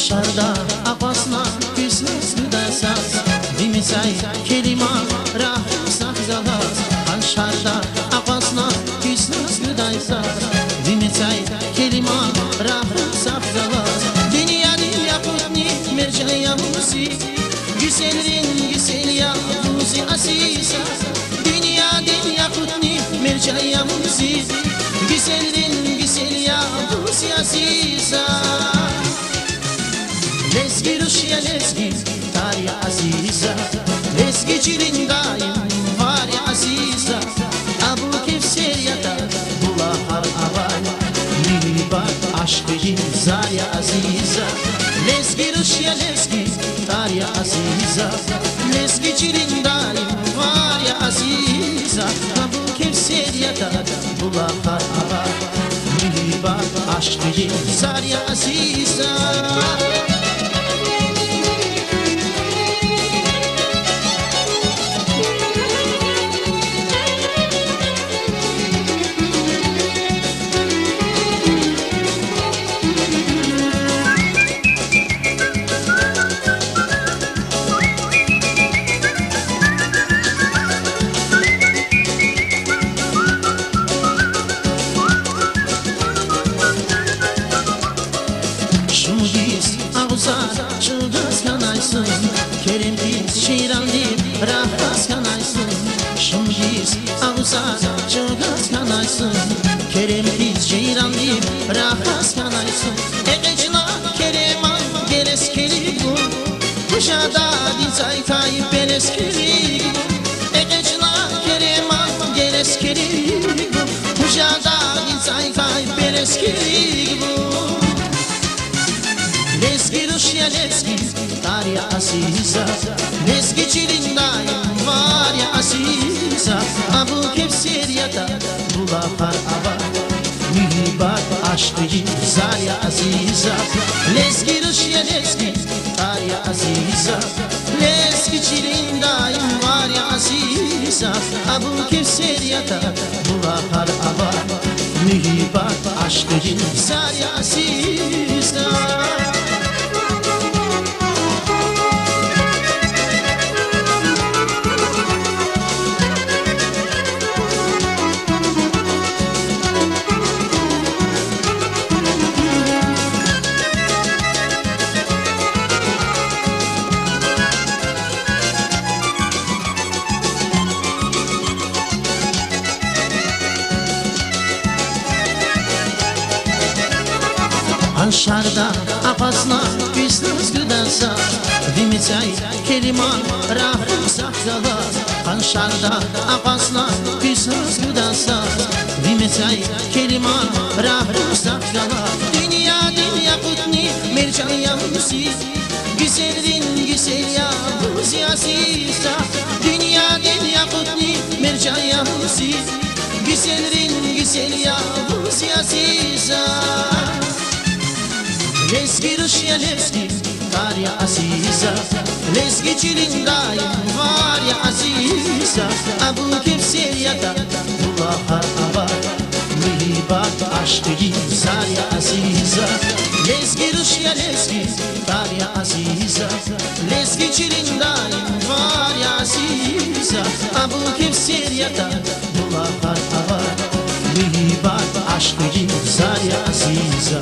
Anşarda apasna küsüz güdesaz Dimisay kelima rahim sakzalaz Anşarda apasna küsüz güdesaz Dimisay kelima rahim sakzalaz Dünya dil yakutni mercan yamusi Güzelin güzel yamusi asisa Dünya dil yakutni mercan yamusi Güzelin güzel yamusi asisa Lezgi Rusya lezgi Tarya aziza Lezgicinin daim var ya aziza Abu Kevser yatar Bulahar aval Mihribat aşkı zar ya aziza Lezgi Rusya lezgi Tarya aziza Lezgicinin daim var ya aziza Abu Kevser yatar Bulahar aval Mihribat aşkı zar ya aziza Çıldız kanaysın Kerimdiz şirandim Rahtas kanaysın Şimdiz ağuzar Çıldız kanaysın Kerimdiz şirandim Rahtas kanaysın Eğecna kereman Geles keli bu Kuşada dizay kayıp Beles keli bu Eğecna kereman Geles keli bu Kuşada dizay kayıp Beles keli bu Lezgi Rusya lezgi Tarya aziza Lezgicinin daim var ya aziza Abu Kevser yatar Bulahar avar Mihribat aşkı zar ya aziza Lezgi Rusya lezgi Tarya aziza Lezgicinin daim var ya aziza Abu Kevser yatar Bulahar avar Mihribat aşkı zar ya aziza Anşarda apasna küsüz güdensa Dimitay keliman rahim sakzalaz Anşarda apasna küsüz güdensa Dimitay keliman rahim sakzalaz Dünya dil yakutni mercan yamusi Güzelin güzel yamusi asisa Dünya dil yakutni mercan yamusi Güzelin güzel yamusi asisa Lezgi Rusya lezgi Tarya aziza Lezgicinin daim var ya aziza Abu Kevser yatar Bulahar avar Mihribat aşkı zar ya aziza Lezgi Rusya lezgi Tarya aziza Lezgicinin daim var ya aziza Abu Kevser yatar Bulahar avar Mihribat aşkı zar ya aziza